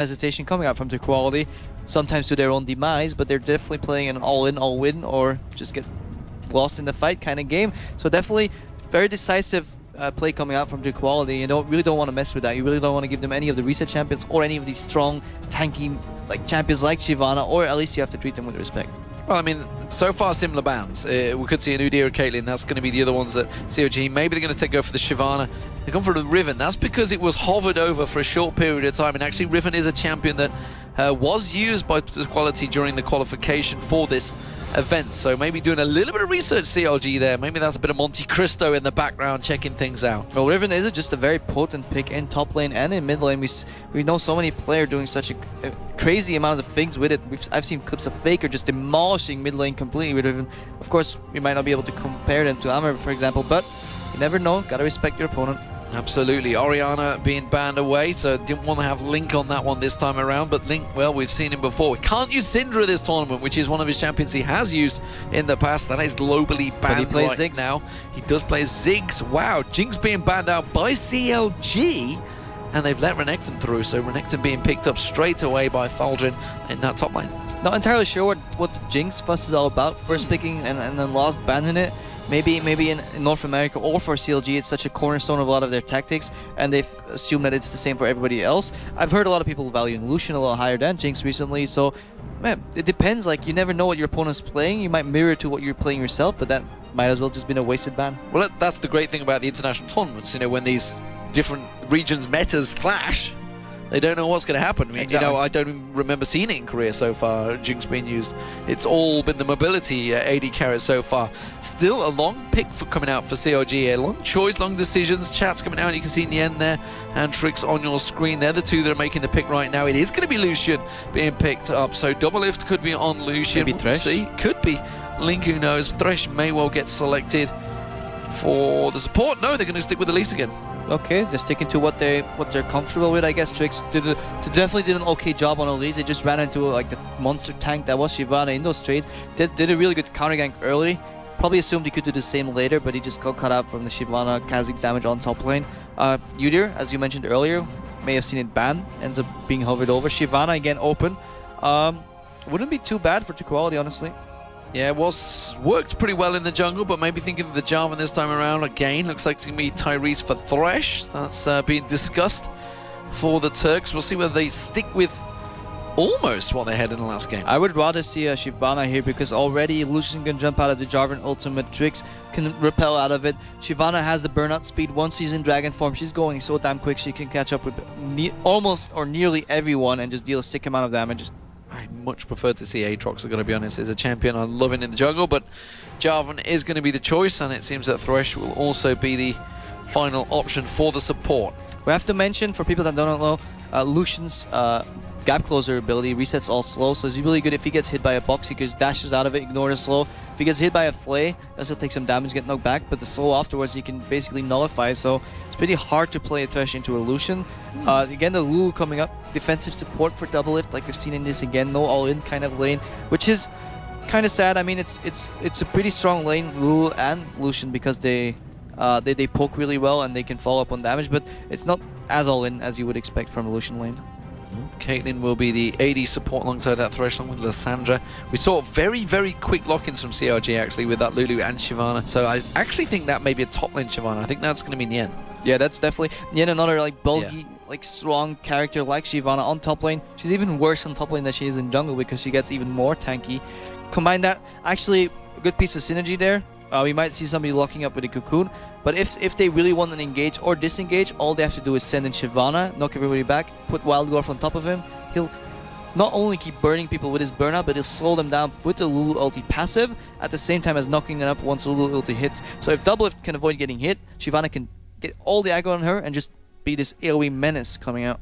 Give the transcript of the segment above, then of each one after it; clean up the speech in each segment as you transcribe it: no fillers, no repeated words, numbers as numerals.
hesitation coming out from Turquality, sometimes to their own demise, but they're definitely playing an all-in, all-win, or just get lost in the fight kind of game. So definitely very decisive play coming out from Turquality. You really don't want to mess with that. You really don't want to give them any of the reset champions or any of these strong, tanky champions like Shyvana, or at least you have to treat them with respect. Well, I mean, so far similar bans. We could see an Udyr or Caitlyn. That's going to be the other ones that CLG, maybe they're going to go for the Shyvana. They've gone for the Riven. That's because it was hovered over for a short period of time. And actually, Riven is a champion that was used by Turquality during the qualification for this event. So maybe doing a little bit of research, CLG there. Maybe that's a bit of Monte Cristo in the background checking things out. Well, Riven is just a very potent pick in top lane and in mid lane. We know so many players doing such a crazy amount of things with it. I've seen clips of Faker just demolishing mid lane completely with Riven. Of course, we might not be able to compare them to Amber, for example, but you never know. Gotta respect your opponent. Absolutely. Orianna being banned away, so didn't want to have Link on that one this time around, but Link, well, we've seen him before. We can't use Syndra this tournament, which is one of his champions he has used in the past. That is globally banned he plays right Ziggs now. He does play Ziggs. Wow, Jinx being banned out by CLG, and they've let Renekton through, so Renekton being picked up straight away by Thaldrin in that top lane. Not entirely sure what the Jinx fuss is all about. First picking and then lost banning it. Maybe in North America or for CLG, it's such a cornerstone of a lot of their tactics, and they've assumed that it's the same for everybody else. I've heard a lot of people valuing Lucian a lot higher than Jinx recently, so man, it depends. You never know what your opponent's playing. You might mirror to what you're playing yourself, but that might as well just been a wasted ban. Well, that's the great thing about the international tournaments. When these different regions' metas clash, they don't know what's going to happen. I mean, exactly. I don't even remember seeing it in Korea so far, Jinx being used. It's all been the mobility AD carries so far. Still a long pick for coming out for CLG. A long choice, long decisions. Chat's coming out. You can see Nien there and Trickz on your screen. They're the two that are making the pick right now. It is going to be Lucian being picked up. So DoubleLift could be on Lucian. Maybe Thresh. See, could be Link, who knows. Thresh may well get selected for the support. No, they're going to stick with Elise again. Okay, they're sticking to what they're comfortable with, I guess. Trickz definitely did an okay job on Elise. They just ran into the monster tank that was Shyvana in those trades. Did a really good counter gank early. Probably assumed he could do the same later, but he just got cut out from the Shyvana Kha'Zix damage on top lane. Udyr, as you mentioned earlier, may have seen it banned, ends up being hovered over. Shyvana again open. Wouldn't be too bad for Turquality, honestly. Yeah, it worked pretty well in the jungle, but maybe thinking of the Jarvan this time around again. Looks like it's going to be Tyresse for Thresh. That's being discussed for the Turks. We'll see whether they stick with almost what they had in the last game. I would rather see a Shyvana here because already Lucian can jump out of the Jarvan ultimate. Trickz can repel out of it. Shyvana has the burnout speed. Once she's in dragon form, she's going so damn quick she can catch up with almost or nearly everyone and just deal a sick amount of damage. I much prefer to see Aatrox, I'm going to be honest. As a champion, I love him in the jungle, but Jarvan is going to be the choice, and it seems that Thresh will also be the final option for the support. We have to mention, for people that don't know, Lucian's gap closer ability resets all slow, so it's really good if he gets hit by a box, he just dashes out of it, ignore the slow. If he gets hit by a flay, he'll still take some damage, get knocked back, but the slow afterwards he can basically nullify, so it's pretty hard to play a Thresh into a Lucian. Again, the Lulu coming up, defensive support for DoubleLift, like we've seen in this again, no all-in kind of lane, which is kind of sad. I mean, it's a pretty strong lane, Lulu and Lucian, because they poke really well and they can follow up on damage, but it's not as all-in as you would expect from a Lucian lane. Caitlyn will be the AD support alongside that Thresh along with Lissandra. We saw very, very quick lock-ins from CLG actually with that Lulu and Shyvana. So I actually think that may be a top lane Shyvana. I think that's going to be Nien. Yeah, that's definitely Nien, another bulky, strong character like Shyvana on top lane. She's even worse on top lane than she is in jungle because she gets even more tanky. Combine that, actually a good piece of synergy there. We might see somebody locking up with a Cocoon, but if they really want to engage or disengage, all they have to do is send in Shyvana, knock everybody back, put Wild Dwarf on top of him. He'll not only keep burning people with his burnout, but he'll slow them down with the Lulu ulti passive at the same time as knocking them up once the Lulu ulti hits. So if DoubleLift can avoid getting hit, Shyvana can get all the aggro on her and just be this AoE menace coming out.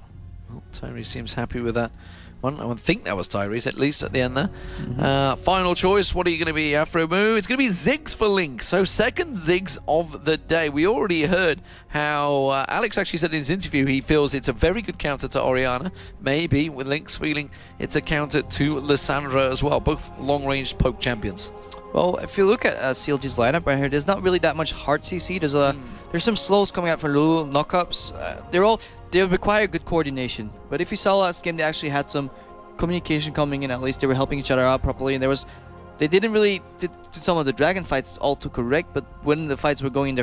Well, Tyrese seems happy with that one. I would think that was Tyrese, at least at the end there. Final choice, what are you going to be, Aphromoo? It's going to be Ziggs for Link. So second Ziggs of the day. We already heard how Alex actually said in his interview he feels it's a very good counter to Orianna. Maybe with Link's feeling it's a counter to Lissandra as well. Both long-range poke champions. Well, if you look at CLG's lineup right here, there's not really that much hard CC. There's a there's some slows coming out for Lulu, knockups. They require good coordination. But if you saw last game, they actually had some communication coming in. At least they were helping each other out properly, and they didn't really did some of the dragon fights all too correct, but when the fights were going in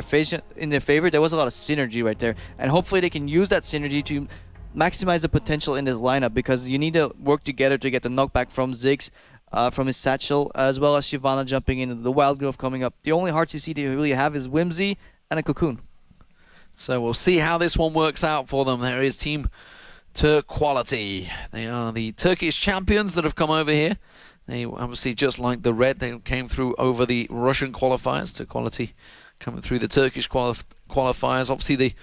their favor, there was a lot of synergy right there. And hopefully they can use that synergy to maximize the potential in this lineup, because you need to work together to get the knockback from Ziggs, from his satchel, as well as Shyvana jumping in, the wild growth coming up. The only hard CC they really have is Whimsy and a Cocoon. So we'll see how this one works out for them. There is Team Turquality. They are the Turkish champions that have come over here. They obviously, just like the Red, they came through over the Russian qualifiers. Turquality coming through the Turkish qualifiers. Obviously, the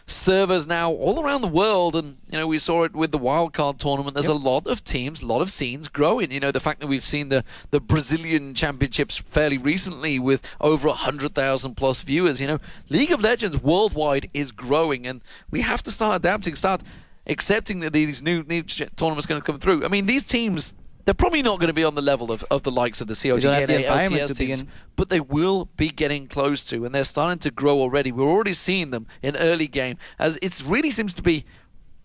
servers now all around the world, and we saw it with the wildcard tournament. There's a lot of teams, a lot of scenes growing. The fact that we've seen the Brazilian championships fairly recently with over 100,000 plus viewers. League of Legends worldwide is growing, and we have to start adapting, start accepting that these new tournaments are going to come through. I mean, these teams, they're probably not going to be on the level of the likes of the CLG and LCS teams, but they will be getting close to, and they're starting to grow already. We're already seeing them in early game, as it really seems to be,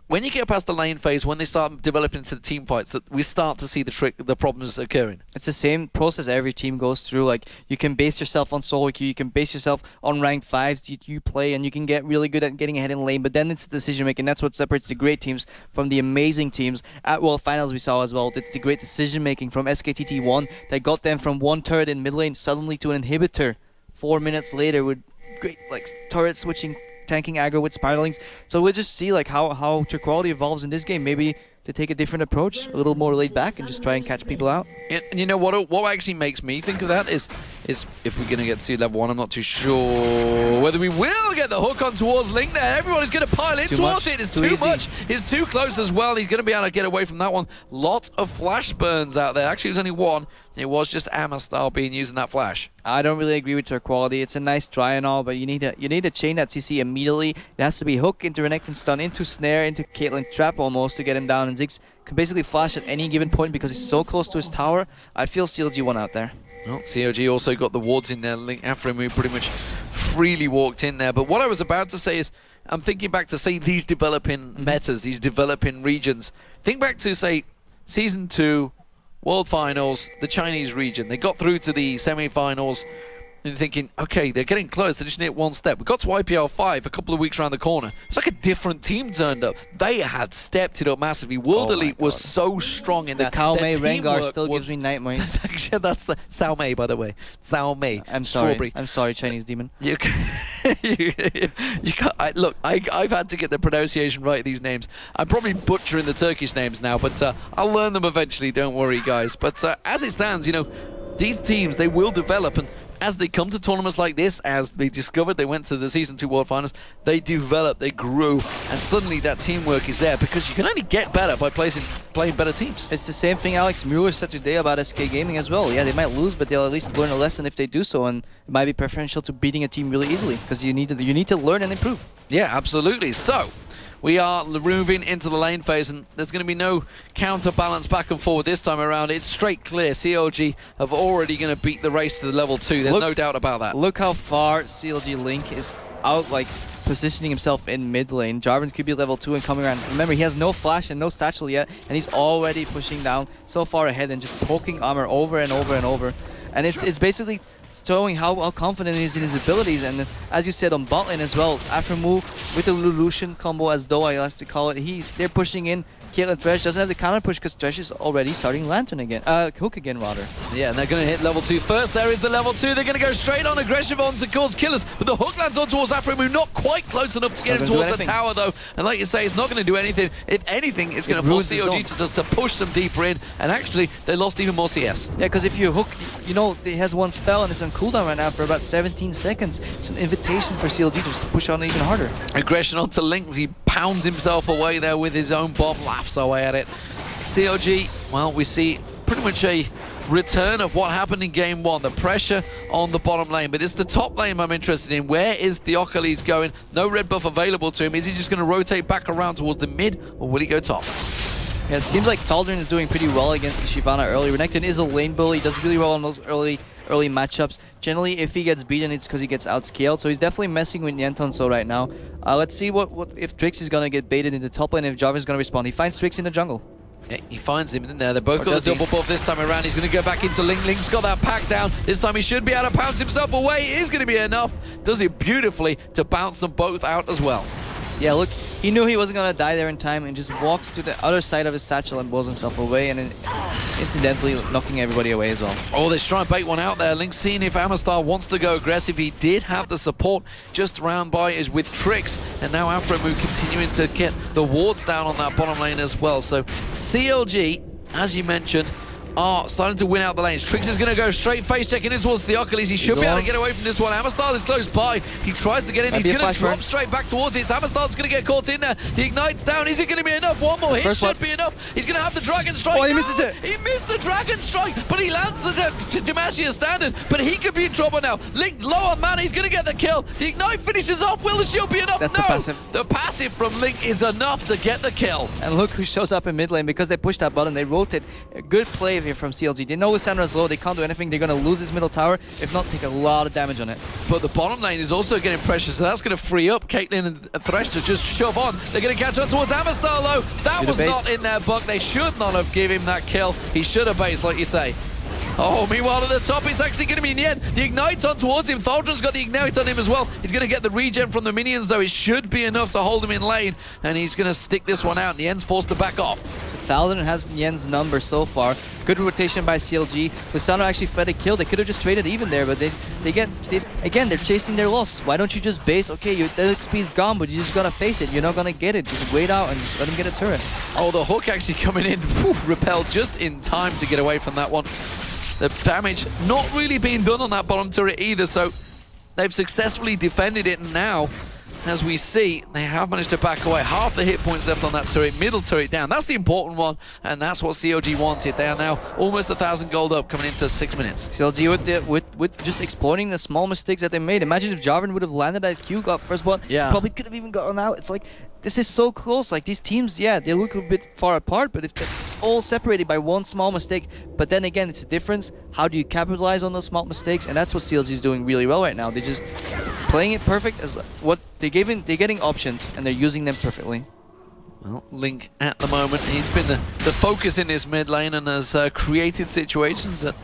when you get past the lane phase, when they start developing into the team fights, that we start to see the problems occurring. It's the same process every team goes through. Like, you can base yourself on solo queue, you can base yourself on ranked 5s you play, and you can get really good at getting ahead in lane, but then it's the decision making. That's what separates the great teams from the amazing teams. At World Finals we saw as well, it's the great decision making from SKTT1 that got them from one turret in mid lane suddenly to an inhibitor 4 minutes later, with great turret switching, tanking aggro with spiralings. So we'll just see how Turquality evolves in this game. Maybe to take a different approach, a little more laid back, and just try and catch people out. And what actually makes me think of that is if we're going to get to level 1, I'm not too sure whether we will get the hook on towards Link there. Everybody's going to pile in towards it. It's too much. It's too close as well. He's going to be able to get away from that one. Lot of flash burns out there. Actually, it was only one. It was just Amastyle being used in that flash. I don't really agree with Turquality. It's a nice try and all, but you need to chain that CC immediately. It has to be hook into Renekton stun, into snare, into Caitlyn trap almost to get him down, and Ziggs can basically flash at any given point because he's so close to his tower. I feel CLG won out there. Well, CLG also got the wards in there. Link Aphromoo pretty much freely walked in there. But what I was about to say is, I'm thinking back to, say, these developing metas, these developing regions. Think back to, say, Season 2, World Finals, the Chinese region. They got through to the semi-finals and thinking, okay, they're getting close. They just need one step. We got to IPL 5 a couple of weeks around the corner. It's like a different team turned up. They had stepped it up massively. World Elite was so strong in that. The Cao Mei Rengar still gives me nightmares. That's Cao Mei, by the way. Cao Mei. I'm sorry. I'm sorry, Chinese demon. You can't, look, I've had to get the pronunciation right of these names. I'm probably butchering the Turkish names now, but I'll learn them eventually. Don't worry, guys. But as it stands, these teams, they will develop, and as they come to tournaments like this, as they discovered, they went to the Season 2 World Finals, they developed, they grew, and suddenly that teamwork is there, because you can only get better by playing better teams. It's the same thing Alex Mueller said today about SK Gaming as well. Yeah, they might lose, but they'll at least learn a lesson if they do so, and it might be preferential to beating a team really easily, because you need to learn and improve. Yeah, absolutely. So we are moving into the lane phase, and there's going to be no counterbalance back and forward this time around. It's straight clear. CLG have already going to beat the race to the level 2. There's no doubt about that. Look how far CLG Link is out, positioning himself in mid lane. Jarvan could be level 2 and coming around. Remember, he has no flash and no satchel yet, and he's already pushing down so far ahead and just poking armor over and over and over. And it's basically showing how confident he is in his abilities. And as you said on bot lane as well, Aphromoo with the Lucian combo, as though I like to call it, they're pushing in. Caitlyn Thresh doesn't have the counter push because Thresh is already starting Lantern again. Hook again, rather. Yeah, and they're going to hit level 2 first. There is the level 2. They're going to go straight on aggressive on to cause killers. But the hook lands on towards Aphromoo. Not quite close enough to get him towards the tower, though. And like you say, it's not going to do anything. If anything, it's going to force CLG to push them deeper in. And actually, they lost even more CS. Yeah, because if you hook, it has one spell and it's on cooldown right now for about 17 seconds. It's an invitation for CLG to just push on even harder. Aggression onto Link. He pounds himself away there with his own bomb, laughs away at it. CLG, well, we see pretty much a return of what happened in game 1, the pressure on the bottom lane. But it's the top lane I'm interested in. Where is Theokoles going? No red buff available to him. Is he just going to rotate back around towards the mid, or will he go top? Yeah, it seems like Thaldrin is doing pretty well against the Shyvana early. Renekton is a lane bully. He does really well on those early early matchups. Generally, if he gets beaten, it's because he gets outscaled. So he's definitely messing with Nien right now. Let's see what if Trickz is going to get baited in the top lane, if Jarvan is going to respond. He finds Trickz in the jungle. Yeah, he finds him in there. They're both got a double buff this time around. He's going to go back into Link. Link's got that pack down. This time he should be able to pounce himself away. It is going to be enough. Does it beautifully to bounce them both out as well. Yeah, look, he knew he wasn't going to die there in time and just walks to the other side of his satchel and blows himself away, and then incidentally knocking everybody away as well. Oh, they're trying to bait one out there. Link's seeing if Amistar wants to go aggressive. He did have the support just round by is with Trickz, and now Aphromoo continuing to get the wards down on that bottom lane as well. So CLG, as you mentioned, are starting to win out the lanes. Trickz is going to go straight face checking in towards Theokoles. He should be able to get away from this one. Amistar is close by. He tries to get in. He's going to drop straight back towards it. Amistar's going to get caught in there. The Ignite's down. Is it going to be enough? One more hit should be enough. He's going to have the Dragon Strike. Oh, he misses it. He missed the Dragon Strike, but he lands the Demacia standard. But he could be in trouble now. Link low on mana. He's going to get the kill. The Ignite finishes off. Will the shield be enough? That's no. the passive. The passive from Link is enough to get the kill. And look who shows up in mid lane because they pushed that button. They rotate. A good play here from CLG. They know Lissandra's low. They can't do anything. They're going to lose this middle tower. If not, take a lot of damage on it. But the bottom lane is also getting pressure, so that's going to free up Caitlyn and Thresh to just shove on. They're going to catch on towards Amistar, though. That was not in their buck. They should not have given him that kill. He should have based, like you say. Oh, meanwhile at the top, it's actually going to be Nien. The Ignite's on towards him. Thaldrin's got the Ignite on him as well. He's going to get the regen from the minions, though. It should be enough to hold him in lane, and he's going to stick this one out. Nien's forced to back off. Thaldrin has Nien's number so far. Good rotation by CLG. Lissandra actually fed a kill. They could have just traded even there, but again, they're chasing their loss. Why don't you just base? Okay, the XP is gone, but you just gotta face it. You're not gonna get it. Just wait out and let him get a turret. Oh, the hook actually coming in. Whew, repelled just in time to get away from that one. The damage not really being done on that bottom turret either, so they've successfully defended it, and now, as we see, they have managed to back away. Half the hit points left on that turret, middle turret down. That's the important one, and that's what CLG wanted. They are now almost 1,000 gold up coming into 6 minutes. CLG with just exploiting the small mistakes that they made. Imagine if Jarvan would have landed that Q, got first blood, probably could have even gotten out. It's like, this is so close. Like, these teams, yeah, they look a bit far apart, but it's all separated by one small mistake. But then again, it's a difference. How do you capitalize on those small mistakes? And that's what CLG is doing really well right now. They're just playing it perfect as what they're getting options, and they're using them perfectly. Well, Link at the moment, he's been the focus in this mid lane and has created situations that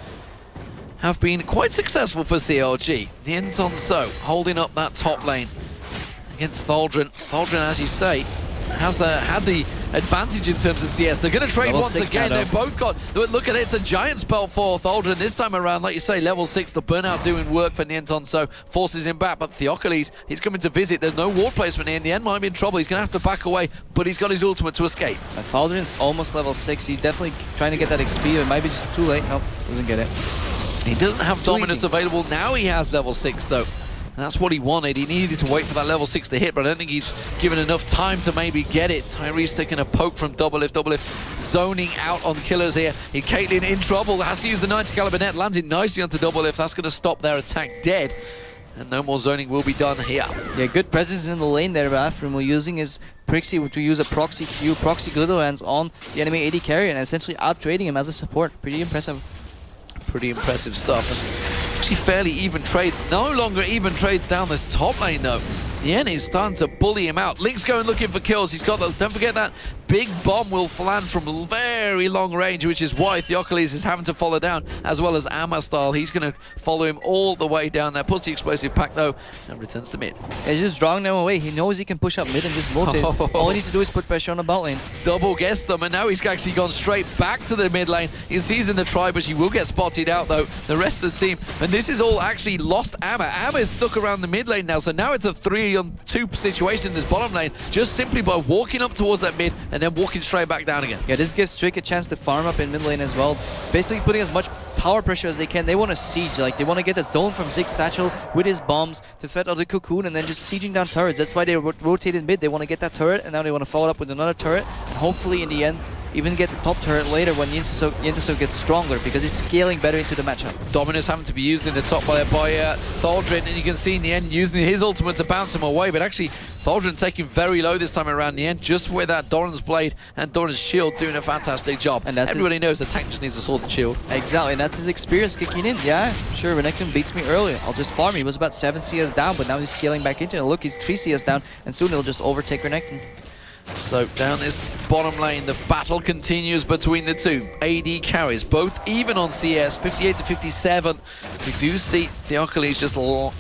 have been quite successful for CLG. The Nien's holding up that top lane against Thaldrin. Thaldrin, as you say, has had the advantage in terms of CS. They're going to trade once again. They've both got... Look at it. It's a giant spell for Thaldrin this time around. Like you say, level 6, the burnout doing work for Nien, so forces him back. But Theokoles, he's coming to visit. There's no ward placement here. Nien might be in trouble. He's going to have to back away, but he's got his ultimate to escape. And Thaldrin's almost level 6. He's definitely trying to get that XP. It might be just too late. Nope, doesn't get it. He doesn't have Dominus available. Now he has level 6, though. That's what he wanted. He needed to wait for that level 6 to hit, but I don't think he's given enough time to maybe get it. Tyrese taking a poke from DoubleLift zoning out on killers here. Caitlyn in trouble, has to use the 90 caliber net, lands it nicely onto DoubleLift. That's going to stop their attack dead. And no more zoning will be done here. Yeah, good presence in the lane there. Aphromoo using his Prixie to use a proxy Q, proxy glitter hands on the enemy AD carrier and essentially out-trading him as a support. Pretty impressive. Pretty impressive stuff. And actually fairly even trades. No longer even trades down this top lane though. Nien is starting to bully him out. Link's going looking for kills. He's got the, don't forget that big bomb will land from very long range, which is why Theokoles is having to follow down, as well as Amistar. He's going to follow him all the way down there. Puts the explosive pack though, and returns to mid. He's just drawing them away. He knows he can push up mid and just rotate. All he needs to do is put pressure on the bot lane. Double guessed them, and now he's actually gone straight back to the mid lane. He sees in the try, but he will get spotted out though, the rest of the team. And this is all actually lost Amma. Amma is stuck around the mid lane now, so now it's a 3-on-2 situation in this bottom lane, just simply by walking up towards that mid and then walking straight back down again. Yeah, this gives Trickz a chance to farm up in mid lane as well. Basically putting as much tower pressure as they can. They want to siege, like they want to get that zone from Zig's satchel with his bombs to threat out the cocoon and then just sieging down turrets. That's why they rotated mid. They want to get that turret and now they want to follow up with another turret. And hopefully in the end even get the top turret later when Yintaso gets stronger, because he's scaling better into the matchup. Dominus having to be used in the top by Thaldrin, and you can see Nien using his ultimate to bounce him away, but actually Thaldrin taking very low this time around. Nien just with that Doran's blade and Doran's shield doing a fantastic job. And everybody knows the tank just needs a sword and shield. Exactly, and that's his experience kicking in. Yeah, sure, Renekton beats me earlier, I'll just farm. He was about 7 CS down, but now he's scaling back into it. And look, he's 3 CS down, and soon he'll just overtake Renekton. So down this bottom lane, the battle continues between the two AD carries, both even on CS, 58 to 57. We do see Theokoles just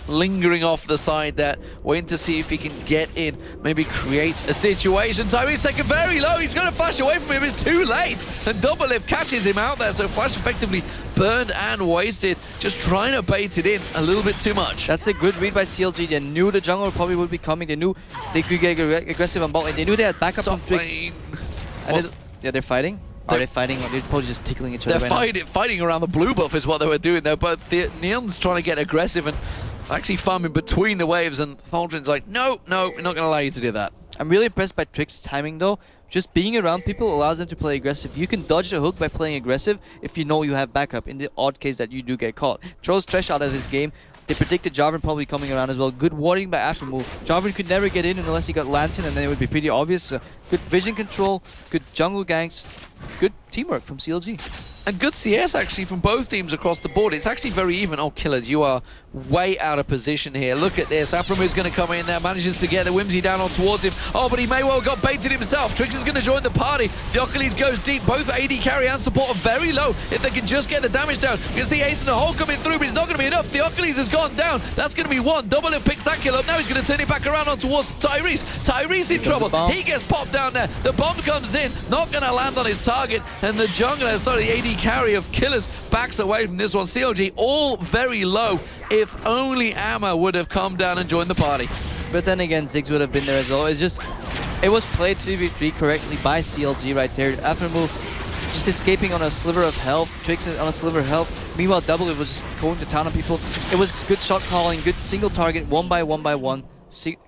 lingering off the side there, waiting to see if he can get in, maybe create a situation. Tyrese taken very low, he's going to flash away from him, it's too late, and Doublelift catches him out there, so Flash effectively burned and wasted, just trying to bait it in a little bit too much. That's a good read by CLG. They knew the jungle probably would be coming, they knew they could get aggressive on bot lane, they knew they had backup on Trickz. Yeah, they're fighting? Are they fighting, or they're probably just tickling each other? They're fighting around the blue buff is what they were doing there, but Nien's trying to get aggressive and actually farming between the waves, and Thaldrin's like, no, we're not going to allow you to do that. I'm really impressed by Trick's timing though. Just being around people allows them to play aggressive. You can dodge the hook by playing aggressive if you know you have backup, in the odd case that you do get caught. Throws Thresh out of his game. They predicted Jarvan probably coming around as well. Good warding by Aphromoo. Jarvan could never get in unless he got Lantern, and then it would be pretty obvious. Good vision control, good jungle ganks, good teamwork from CLG. And good CS actually from both teams across the board. It's actually very even. Oh, Killer, you are way out of position here. Look at this. Aphromoo is going to come in there, manages to get the Whimsy down on towards him. Oh, but he may well got baited himself. Trickz is going to join the party. Theokoles goes deep. Both AD carry and support are very low. If they can just get the damage down. You can see Ace in the hole coming through, but it's not going to be enough. Theokoles has gone down. That's going to be one. Doublelift picks that kill up. Now he's going to turn it back around on towards Tyrese. Tyrese in trouble. He gets popped down there. The bomb comes in. Not going to land on his target. And the jungler, sorry, the AD carry of Killers backs away from this one. CLG all very low. If only Amma would have come down and joined the party. But then again, Ziggs would have been there as well. It's just, it was played 3v3 correctly by CLG right there. Aphromoo just escaping on a sliver of health, Trickz on a sliver of health. Meanwhile, Doublelift was just going to town on people. It was good shot calling, good single target, one by one.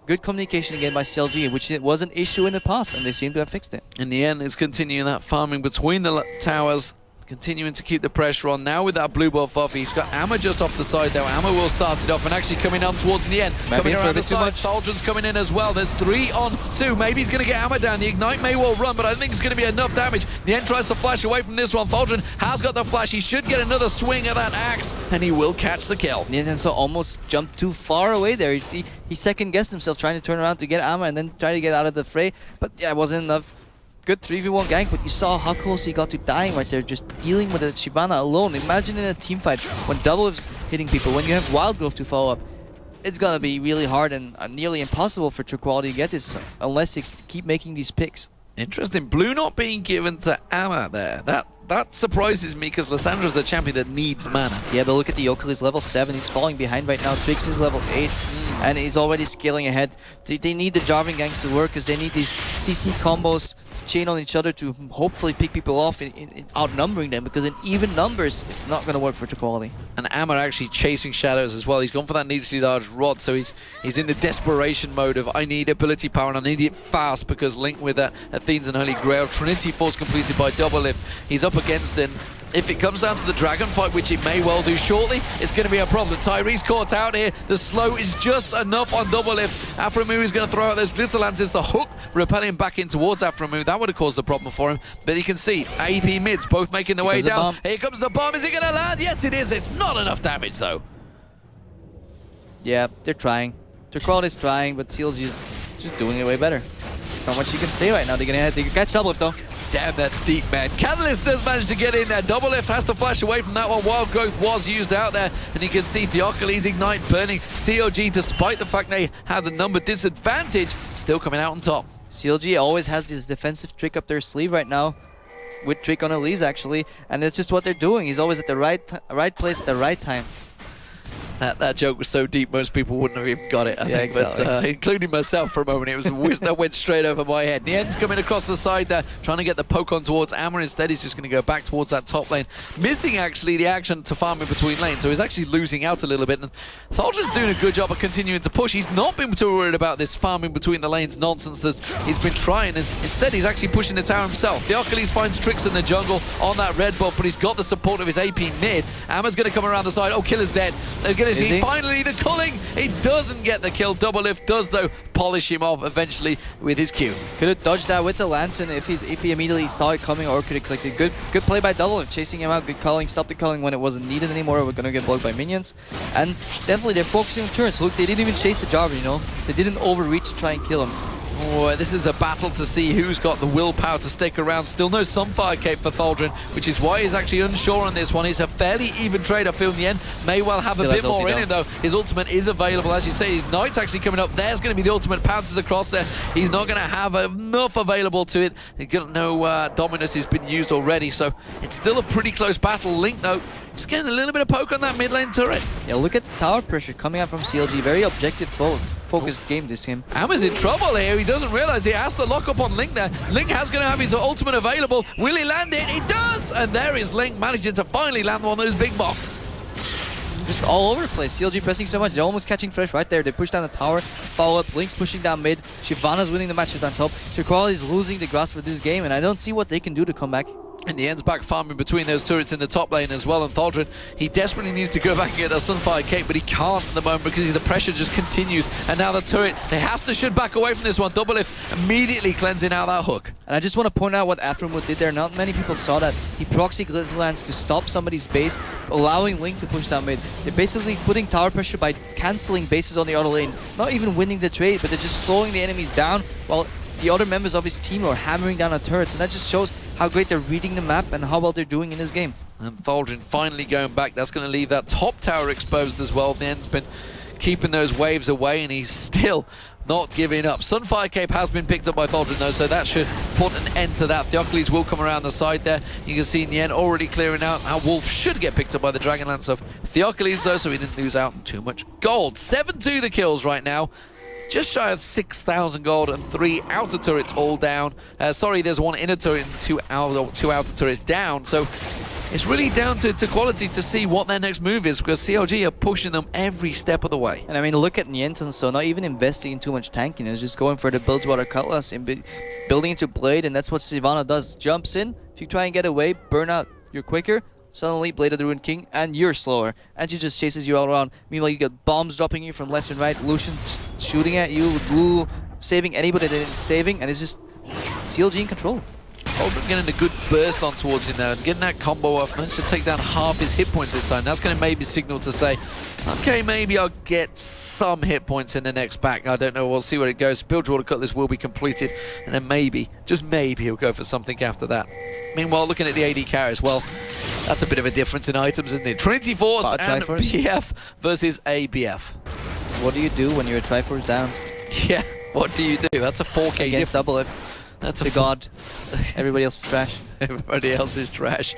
Good communication again by CLG, which was an issue in the past, and they seem to have fixed it. In the end, is continuing that farming between the towers. Continuing to keep the pressure on. Now with that blue buff off, he's got Amma just off the side though. Amma will start it off and actually coming down towards Nien. Coming around the side, Thaldrin's coming in as well. There's 3 on 2. Maybe he's going to get Amma down. The Ignite may well run, but I think it's going to be enough damage. Nien tries to flash away from this one. Thaldrin has got the flash. He should get another swing at that axe, and he will catch the kill. Nien so almost jumped too far away there. He second-guessed himself trying to turn around to get Amma and then try to get out of the fray. But yeah, it wasn't enough. Good 3v1 gank, but you saw how close he got to dying right there, just dealing with the Shyvana alone. Imagine in a team fight when Doublelift's hitting people, when you have Wild Growth to follow up. It's gonna be really hard and nearly impossible for Turquality to get this unless they keep making these picks. Interesting. Blue not being given to Amma there. That surprises me because Lissandra's a champion that needs mana. Yeah, but look at the Theokoles level 7. He's falling behind right now. Trickz is level 8. And he's already scaling ahead. They need the Jarvan ganks to work because they need these CC combos to chain on each other to hopefully pick people off in outnumbering them, because in even numbers, it's not going to work for Turquality. And Amma actually chasing shadows as well. He's gone for that needlessly large rod, so he's in the desperation mode of I need ability power and I need it fast, because linked with that Athene's and Holy Grail. Trinity Force completed by Doublelift. He's up against him. If it comes down to the dragon fight, which it may well do shortly, it's going to be a problem. Tyrese caught out here. The slow is just enough on Doublelift. Aphromoo is going to throw out those little lances. The hook repelling back in towards Aphromoo. That would have caused a problem for him. But you can see AP mids both making their way down. Here comes the bomb. Is it going to land? Yes, it is. It's not enough damage, though. Yeah, they're trying. Turquality's trying, but CLG is just doing it way better. Not much you can say right now. They're going to catch Doublelift, though. Damn, that's deep, man. Catalyst does manage to get in there. Doublelift has to flash away from that one. Wild Growth was used out there, and you can see Theokoles Ignite burning CLG, despite the fact they had the number disadvantage, still coming out on top. CLG always has this defensive trick up their sleeve right now, with Trick on Elise actually, and it's just what they're doing. He's always at the right place at the right time. That joke was so deep, most people wouldn't have even got it, I think. Exactly. But including myself for a moment, it was a whiz that went straight over my head. Nien's coming across the side there, trying to get the poke on towards Amma. Instead, he's just going to go back towards that top lane, missing actually the action to farm in between lanes, so he's actually losing out a little bit. And Thaldrin's doing a good job of continuing to push. He's not been too worried about this farming between the lanes nonsense that he's been trying, and instead he's actually pushing the tower himself. Theokoles finds Trickz in the jungle on that red buff, but he's got the support of his AP mid. Amma's going to come around the side. Oh, Killer's dead. They're going to see finally the culling. He doesn't get the kill. DoubleLift does, though, polish him off eventually with his Q. Could have dodged that with the Lantern if he immediately saw it coming, or could have clicked it. Good play by DoubleLift, chasing him out, good culling, stopped the culling when it wasn't needed anymore. We're gonna get blocked by minions. And definitely they're focusing on turrets. Look, they didn't even chase the Jobber, you know? They didn't overreach to try and kill him. Oh, this is a battle to see who's got the willpower to stick around. Still no Sunfire Cape for Thaldrin, which is why he's actually unsure on this one. It's a fairly even trade. I feel Nien may well have a bit more in him, though. His ultimate is available, as you say. His Knight's actually coming up. There's going to be the ultimate, pounces across there. He's not going to have enough available to it. He's got no Dominus has been used already, so it's still a pretty close battle. Link, though, just getting a little bit of poke on that mid lane turret. Yeah, look at the tower pressure coming out from CLG. Very objective focused game this game. Amma's in trouble here. He doesn't realize he has to lock up on Link there. Link has going to have his ultimate available. Will he land it? He does! And there is Link managing to finally land one of those big bombs. Just all over the place. CLG pressing so much. They're almost catching fresh right there. They push down the tower, follow up. Link's pushing down mid. Shyvana's winning the matchup on top. Turquality is losing the grasp for this game, and I don't see what they can do to come back. And the end's back farming between those turrets in the top lane as well. And Thaldrin, he desperately needs to go back and get that Sunfire Cape, but he can't at the moment because the pressure just continues. And now the turret, they has to should back away from this one. DoubleLift immediately cleansing out that hook. And I just want to point out what Aphromoo did there. Not many people saw that. He proxy Glitzerlands to stop somebody's base, allowing Link to push down mid. They're basically putting tower pressure by cancelling bases on the other lane. Not even winning the trade, but they're just slowing the enemies down while the other members of his team are hammering down on turrets. And that just shows how great they're reading the map and how well they're doing in this game. And Thaldrin finally going back. That's going to leave that top tower exposed as well. Nien's been keeping those waves away, and he's still not giving up. Sunfire Cape has been picked up by Thaldrin, though, so that should put an end to that. Theokoles will come around the side there. You can see Nien already clearing out. Our Wolf should get picked up by the Dragonlance of Theokoles, though, so he didn't lose out on too much gold. 7-2 the kills right now. Just shy of 6,000 gold and 3 outer turrets all down. Sorry, there's 1 inner turret and 2 outer turrets down. So it's really down to quality to see what their next move is, because CLG are pushing them every step of the way. And I mean, look at Nien, so not even investing in too much tankiness, just going for the Bilgewater Cutlass and building into Blade, and that's what Shyvana does. Jumps in, if you try and get away, burn out, you're quicker. Suddenly, Blade of the Ruined King, and you're slower. And she just chases you all around. Meanwhile, you get bombs dropping you from left and right, Lucian shooting at you, Blue saving anybody that is saving, and it's just CLG in control. Thaldrin getting a good burst on towards him now and getting that combo off. Managed to take down half his hit points this time. That's going to maybe signal to say, okay, maybe I'll get some hit points in the next pack. I don't know. We'll see where it goes. Bilgewater Cutlass will be completed, and then maybe, just maybe, he'll go for something after that. Meanwhile, looking at the AD carries, well, that's a bit of a difference in items, isn't it? Trinity Force and BF versus ABF. What do you do when you're a Triforce down? Yeah, what do you do? That's a 4K against difference. DoubleLift. That's a god. Everybody else is trash. Everybody else is trash.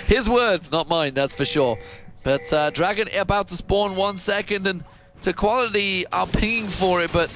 His words, not mine, that's for sure. But Dragon about to spawn 1 second, and Turquality are pinging for it, but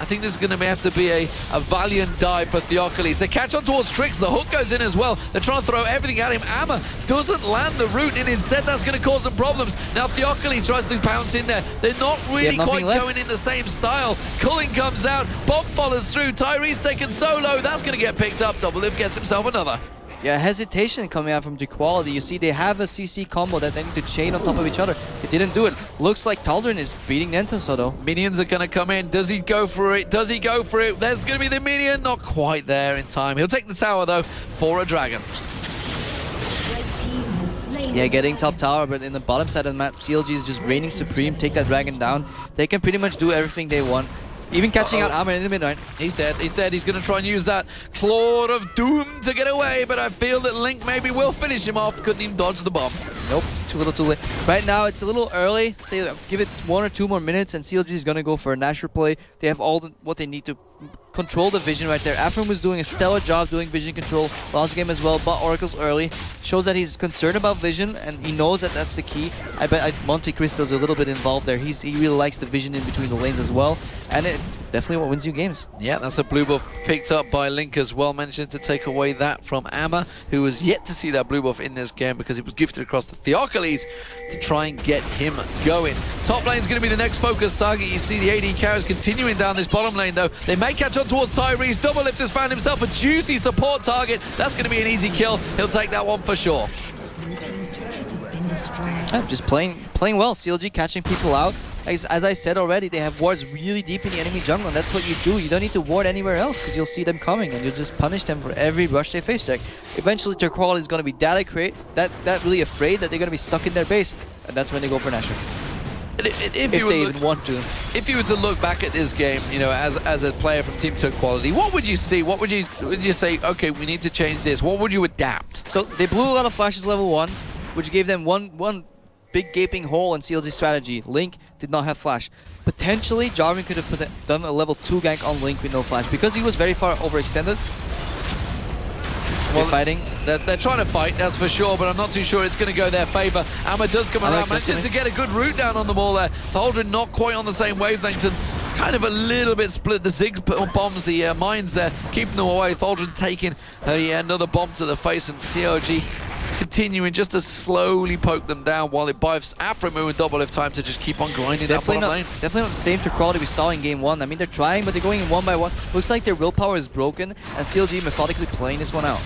I think this is going to have to be a valiant dive for Theokoles. They catch on towards Trickz. The hook goes in as well. They're trying to throw everything at him. Amma doesn't land the root, and instead that's going to cause some problems. Now Theokoles tries to pounce in there. They're not really quite going in the same style. Culling comes out. Bomb follows through. Tyrese taken solo. That's going to get picked up. DoubleLift gets himself another. Yeah, hesitation coming out from Turquality. You see, they have a CC combo that they need to chain on top of each other. They didn't do it. Looks like Thaldrin is beating Nien, though. Minions are going to come in. Does he go for it? Does he go for it? There's going to be the minion. Not quite there in time. He'll take the tower, though, for a dragon. Yeah, getting top tower, but in the bottom side of the map, CLG is just reigning supreme. Take that dragon down. They can pretty much do everything they want. Even catching out Armor in the mid-right. He's dead. He's dead. He's going to try and use that Claw of Doom to get away, but I feel that Link maybe will finish him off. Couldn't even dodge the bomb. Nope. Too little, too late. Right now, it's a little early. Say, give it 1 or 2 more minutes, and CLG is going to go for a Nashor play. They have all what they need to control the vision right there. Aphromoo is doing a stellar job doing vision control last game as well, but Oracle's early. shows that he's concerned about vision, and he knows that that's the key. I bet Monte Cristo's a little bit involved there. He really likes the vision in between the lanes as well, and it's definitely what wins you games. Yeah, that's a blue buff picked up by Link as well, mentioned to take away that from Amma, who was yet to see that blue buff in this game because it was gifted across to Theokoles to try and get him going. Top lane is going to be the next focus target. You see the AD carries continuing down this bottom lane though. They may catch on towards Tyresse. DoubleLift has found himself a juicy support target. That's going to be an easy kill. He'll take that one for sure. Just playing well. CLG catching people out. As I said already, they have wards really deep in the enemy jungle, and that's what you do. You don't need to ward anywhere else because you'll see them coming and you'll just punish them for every rush they face check. Eventually, Turquality is going to be that really afraid that they're going to be stuck in their base, and that's when they go for Nashor. If they even want to. If you were to look back at this game, you know, as a player from Team Turquality, what would you see? What would you say, okay, we need to change this? What would you adapt? So they blew a lot of flashes level 1, which gave them one big gaping hole in CLG strategy. Link did not have flash. Potentially, Jarvan could have done a level 2 gank on Link with no flash. Because he was very far overextended, well, fighting. They're trying to fight, that's for sure, but I'm not too sure it's going to go their favor. Amma does come around, manages to get a good route down on them all there. Thaldrin not quite on the same wavelength and kind of a little bit split. The Zig bombs, the mines there, keeping them away. Thaldrin taking another bomb to the face, and CLG continuing just to slowly poke them down while it buys Aphromoo and DoubleLift time to just keep on grinding that bottom lane. Definitely not the same Turquality we saw in game 1. I mean, they're trying, but they're going in one by one. Looks like their willpower is broken, and CLG methodically playing this one out.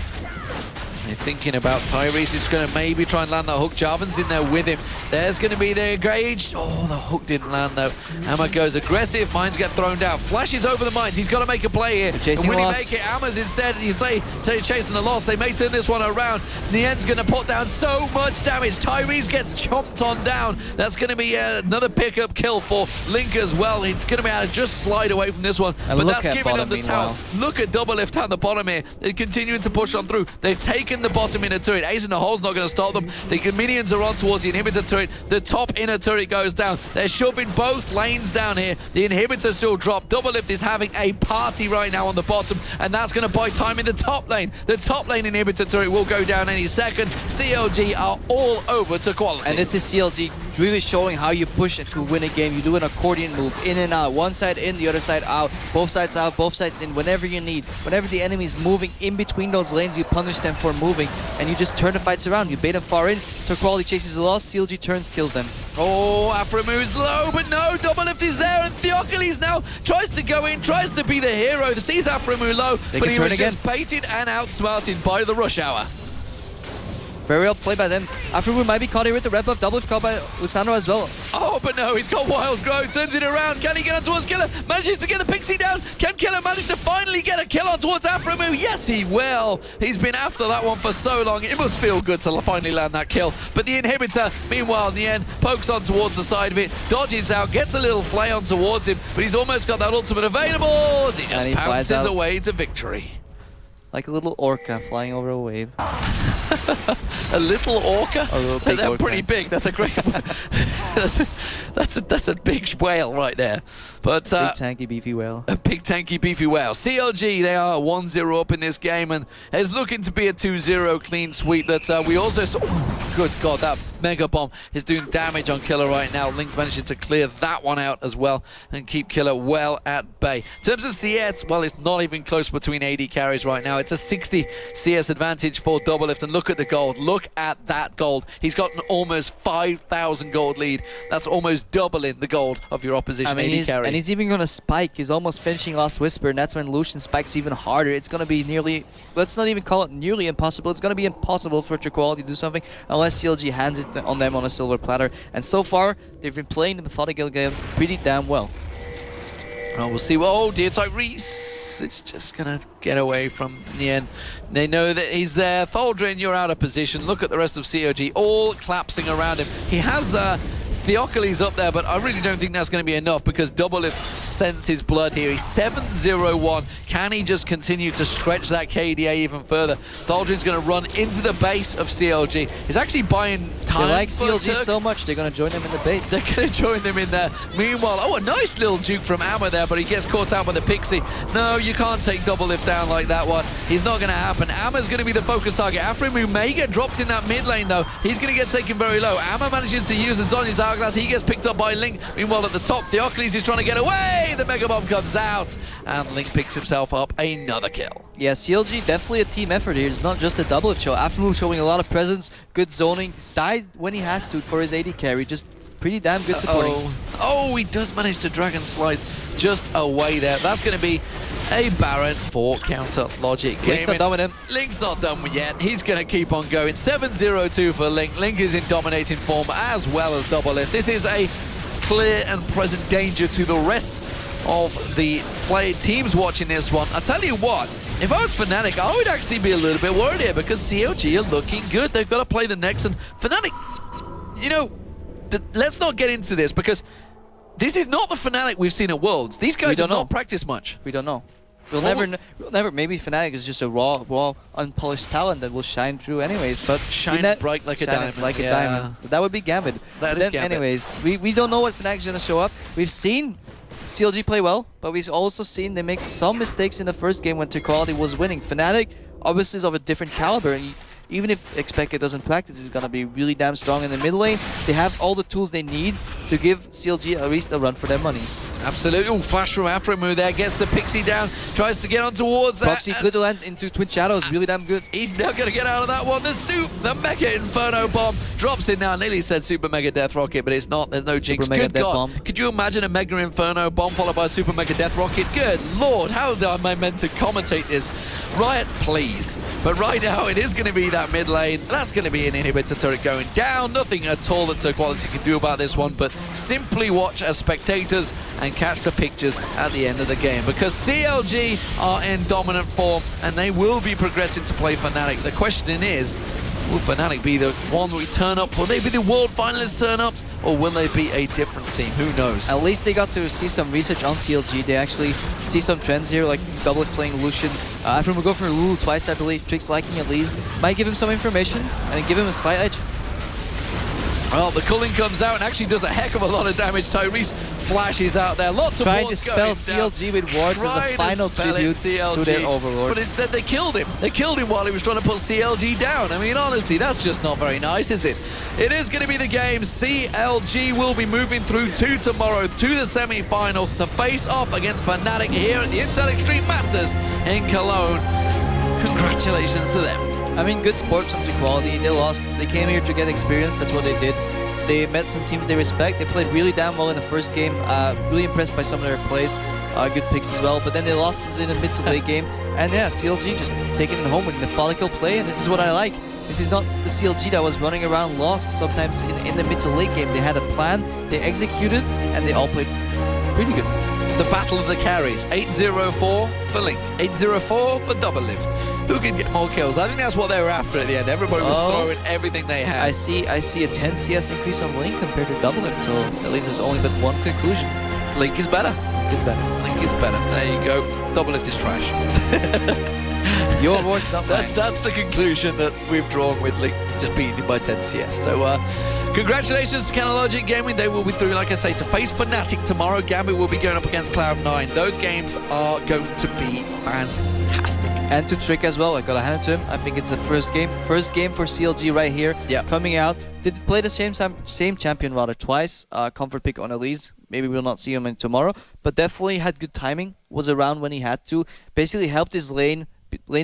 They're thinking about Tyrese. He's going to maybe try and land that hook. Jarvan's in there with him. There's going to be the Grage. Oh, the hook didn't land though. Amma goes aggressive. Mines get thrown down. Flashes over the mines. He's got to make a play here. And will he make it? Amma's instead, you say chasing the loss. They may turn this one around. Nien's going to put down so much damage. Tyrese gets chomped on down. That's going to be another pickup kill for Link as well. He's going to be able to just slide away from this one. But that's giving them the tower. Look at DoubleLift on the bottom here. They're continuing to push on through. They've taken the bottom inner turret. Ace in the hole's not going to stop them. The minions are on towards the inhibitor turret. The top inner turret goes down. They're shoving both lanes down here. The inhibitor still dropped. DoubleLift is having a party right now on the bottom, and that's going to buy time in the top lane. The top lane inhibitor turret will go down any second. CLG are all over Turquality. And this is CLG really showing how you push to win a game. You do an accordion move, in and out. One side in, the other side out. Both sides out, both sides in, whenever you need. Whenever the enemy is moving in between those lanes, you punish them for moving, and you just turn the fights around. You bait them far in, Turquality chases the loss, CLG turns, kills them. Oh, Aphromoo low, but no, DoubleLift is there, and Theokoles now tries to go in, tries to be the hero. Sees Aphromoo low, but he was just baited and outsmarted by the rush hour. Very well played by them. Aphromoo might be caught here with the red buff. DoubleLift caught by Lusano as well. Oh, but no, he's got Wild Growth. Turns it around. Can he get on towards Killer? Manages to get the Pixie down. Can Killer manage to finally get a kill on towards Aphromoo? Yes, he will. He's been after that one for so long. It must feel good to finally land that kill. But the inhibitor, meanwhile, Nien pokes on towards the side of it, dodges out, gets a little flay on towards him, but he's almost got that ultimate available. He just pounces away to victory. Like a little orca flying over a wave. A little orca? A little big They're orca. pretty big. That's a great that's a big whale right there. But big tanky beefy whale. A big tanky beefy whale. CLG, they are 1-0 up in this game, and it's looking to be a 2-0 clean sweep. But we also saw, oh, good God, that Mega Bomb is doing damage on Killer right now. Link managing to clear that one out as well and keep Killer well at bay. In terms of CS, well, it's not even close between AD carries right now. It's a 60 CS advantage for DoubleLift, and look at the gold. Look at that gold. He's got an almost 5,000 gold lead. That's almost doubling the gold of your opposition AD carry. And he's even going to spike. He's almost finishing Last Whisper, and that's when Lucian spikes even harder. It's going to be nearly, let's not even call it nearly impossible. It's going to be impossible for Turquality to do something unless CLG hands it on them on a silver platter. And so far, they've been playing the methodical game pretty damn well. Oh, we'll see. Oh dear, Tyresse. It's just going to get away from Nien. They know that he's there. Thaldrin, you're out of position. Look at the rest of COG, all collapsing around him. He has Theokoles up there, but I really don't think that's going to be enough because DoubleLift sends his blood here. He's 7-0-1. Can he just continue to stretch that KDA even further? Thaldrin's going to run into the base of CLG. He's actually buying time. They like CLG so much, they're going to join them in the base. They're going to join them in there. Meanwhile, oh, a nice little juke from Amma there, but he gets caught out by the Pixie. No, you can't take DoubleLift down like that one. He's not going to happen. Amma's going to be the focus target. Aphromoo may get dropped in that mid lane, though. He's going to get taken very low. Amma manages to use the Zhonya's hourglass. He gets picked up by Link. Meanwhile, at the top, Theokoles is trying to get away. The Mega Bomb comes out, and Link picks himself up another kill. Yeah, CLG definitely a team effort here. It's not just a DoubleLift show. Aphromoo showing a lot of presence, good zoning, died when he has to for his AD carry. Just pretty damn good supporting. Oh, he does manage to Dragon Slice just away there. That's going to be a Baron for Counter Logic. Link's not done with him. Link's not done yet. He's going to keep on going. 7-0-2 for Link. Link is in dominating form as well as DoubleLift. This is a clear and present danger to the rest of the teams watching this one. I tell you what, if I was Fnatic, I would actually be a little bit worried here because CLG are looking good. They've got to play the next, and Fnatic, you know, let's not get into this because this is not the Fnatic we've seen at Worlds. These guys have not practiced much. We don't know. We'll never. Maybe Fnatic is just a raw, unpolished talent that will shine through anyways. But shine bright like a diamond. Like a diamond. That would be Gambit. That is Gambit. Anyways, we don't know what Fnatic's gonna show up. We've seen CLG play well, but we've also seen they make some mistakes in the first game when Turquality was winning. Fnatic obviously is of a different caliber, and even if Expected doesn't practice, he's gonna be really damn strong in the mid lane. They have all the tools they need to give CLG at least a run for their money. Absolutely. Ooh, flash from Aphromoo there, gets the Pixie down, tries to get on towards Proxy good lands into Twin Shadows, really damn good. He's now going to get out of that one. The Mega Inferno Bomb drops in now. Nearly said Super Mega Death Rocket, but it's not. There's no jinx. Good God. Bomb. Could you imagine a Mega Inferno Bomb followed by a Super Mega Death Rocket? Good Lord, how am I meant to commentate this? Riot, please. But right now, it is going to be that mid lane. That's going to be an inhibitor turret going down. Nothing at all that Turquality can do about this one, but simply watch as spectators and catch the pictures at the end of the game, because CLG are in dominant form and they will be progressing to play Fnatic. The question is, will Fnatic be the one we turn up? Will they be the world finalists turn ups, or will they be a different team? Who knows? At least they got to see some research on CLG. They actually see some trends here, like DoubleLift playing Lucian. Aphromoo go for Lulu twice, I believe. Trickz liking at least. Might give him some information and give him a slight edge. Well, the culling comes out and actually does a heck of a lot of damage. Tyrese flashes out there. Lots of trying wards to spell CLG with wards as a final tribute to their overlord. But instead they killed him. They killed him while he was trying to put CLG down. I mean, honestly, that's just not very nice, is it? It is going to be the game. CLG will be moving through to tomorrow to the semi-finals to face off against Fnatic here at the Intel Extreme Masters in Cologne. Congratulations to them. I mean, good sports from Turquality. They lost. They came here to get experience. That's what they did. They met some teams they respect. They played really damn well in the first game. Really impressed by some of their plays. Good picks as well. But then they lost in the mid to late game. And yeah, CLG just taking it home with methodical play. And this is what I like. This is not the CLG that was running around lost sometimes in the mid to late game. They had a plan. They executed. And they all played pretty good. The battle of the carries. 8-0-4 for Link. 8-0-4 for DoubleLift. Who can get more kills? I think that's what they were after at the end. Everybody was throwing everything they had. I see a 10 CS increase on Link compared to DoubleLift, so at least there's only but one conclusion. Link is better. Link is better. Link is better. There you go. DoubleLift is trash. Your word's not mine. That's the conclusion that we've drawn with Link just beating him by 10 CS. So congratulations to Counter Logic Gaming. They will be through, like I say, to face Fnatic tomorrow. Gambit will be going up against Cloud9. Those games are going to be fantastic. And to Trick as well, I gotta hand it to him. I think it's the first game for CLG right here. Yeah. Coming out, did play the same champion rather twice. Comfort pick on Elise. Maybe we'll not see him in tomorrow, but definitely had good timing. Was around when he had to. Basically helped his lanes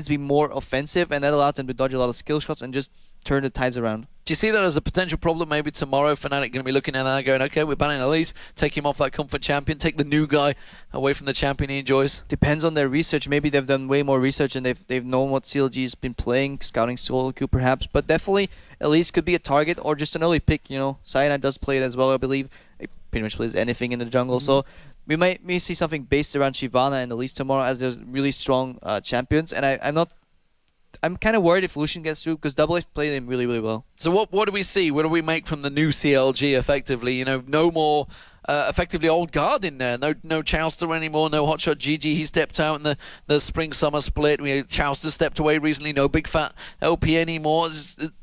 be more offensive, and that allowed them to dodge a lot of skill shots and just turn the tides around. Do you see that as a potential problem? Maybe tomorrow Fnatic going to be looking at that going, okay, we're banning Elise, take him off that comfort champion, take the new guy away from the champion he enjoys. Depends on their research. Maybe they've done way more research and they've known what CLG's been playing, scouting solo queue perhaps, but definitely Elise could be a target or just an early pick, you know. Cyanide does play it as well, I believe. He pretty much plays anything in the jungle, so we may see something based around Shyvana and Elise tomorrow as there's really strong champions, and I'm not I'm kind of worried if Lucian gets through because DoubleLift played him really, really well. So what do we see? What do we make from the new CLG effectively? You know, no more effectively old guard in there. No Chowster anymore, no Hotshot GG. He stepped out in the spring-summer split. Chowster stepped away recently. No big fat LP anymore.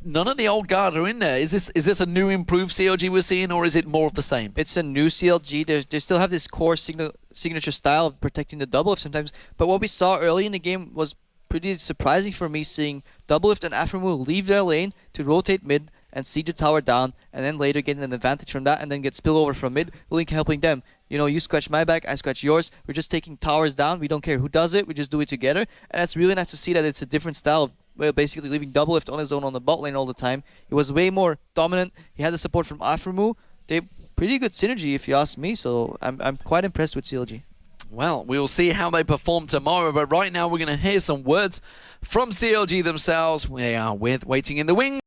None of the old guard are in there. Is this a new improved CLG we're seeing, or is it more of the same? It's a new CLG. They still have this core signature style of protecting the DoubleLift sometimes. But what we saw early in the game was pretty surprising for me, seeing DoubleLift and Aphromoo leave their lane to rotate mid and siege the tower down, and then later getting an advantage from that, and then get spillover from mid, Link helping them. You know, you scratch my back, I scratch yours. We're just taking towers down. We don't care who does it. We just do it together. And it's really nice to see that it's a different style of basically leaving DoubleLift on his own on the bot lane all the time. He was way more dominant. He had the support from Aphromoo. They pretty good synergy if you ask me, so I'm quite impressed with CLG. Well, we'll see how they perform tomorrow, but right now we're going to hear some words from CLG themselves. We are waiting in the wings.